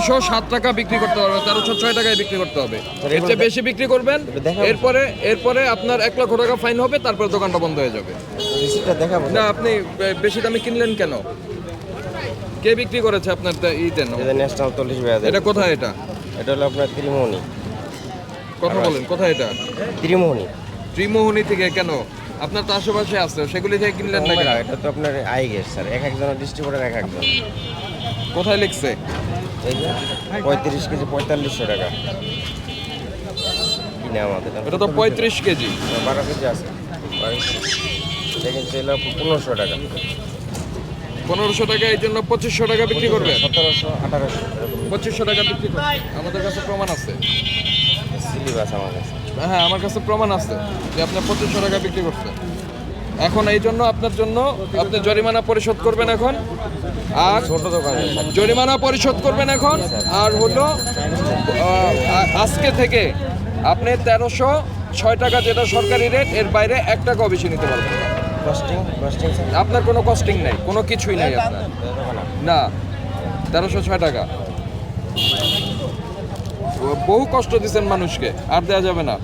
1307 টাকা বিক্রি করতে পারবে, 1306 টাকায় বিক্রি করতে হবে। এর চেয়ে বেশি বিক্রি করবেন, এরপরে আপনার 1 লক্ষ টাকা ফাইন হবে, তারপর দোকানটা বন্ধ হয়ে যাবে। রিসিপ্টটা দেখাবো না, আপনি বেশি দামে কিনলেন কেন? কে বিক্রি করেছে আপনার দেন? এটা ন্যাশনাল 40 বেয়াদের। এটা কোথায়? এটা হলো আপনার ত্রিমোহনী। কথা বলেন, কোথায় এটা? ত্রিমোহনী। ত্রিমোহনী থেকে কেন? আপনার তো আশেপাশে আছে, সেগুলি থেকে কিনলেন না কেন? এটা তো আপনার আই গেস স্যার, এক একজনের ডিস্ট্রিবিউটর এক একজন। কোথায় লিখছে? এই যে 35 কেজি 4500 টাকা কিনে আমাদের। এটা তো 35 কেজি। 12 কেজি আছে, দেখেন ছিল 1500 টাকা। 1500 টাকা, এই জন্য 2500 টাকা বিক্রি করবে? 1700 1800 2500 টাকা বিক্রি করবে। আমাদের কাছে প্রমাণ আছে। সিলিবাস আমার কাছে। হ্যাঁ, আমার কাছে প্রমাণ আছে যে আপনি 2500 টাকা বিক্রি করছেন। এখন এই জন্য আপনার জন্য আপনি জরিমানা পরিশোধ করবেন এখন, আর ছোট দোকানে জরিমানা পরিশোধ করবেন এখন। আর হলো আজকে থেকে আপনি 1306 টাকা, যেটা সরকারি রেট, এর বাইরে 1 টাকাও বেশি নিতে পারবেন না। কস্টিং আপনার কোনো কস্টিং নেই, কোনো কিছুই নেই আপনার। না, 1306 টাকা। বহু কষ্ট দিচ্ছেন মানুষকে, আর দেওয়া যাবে না।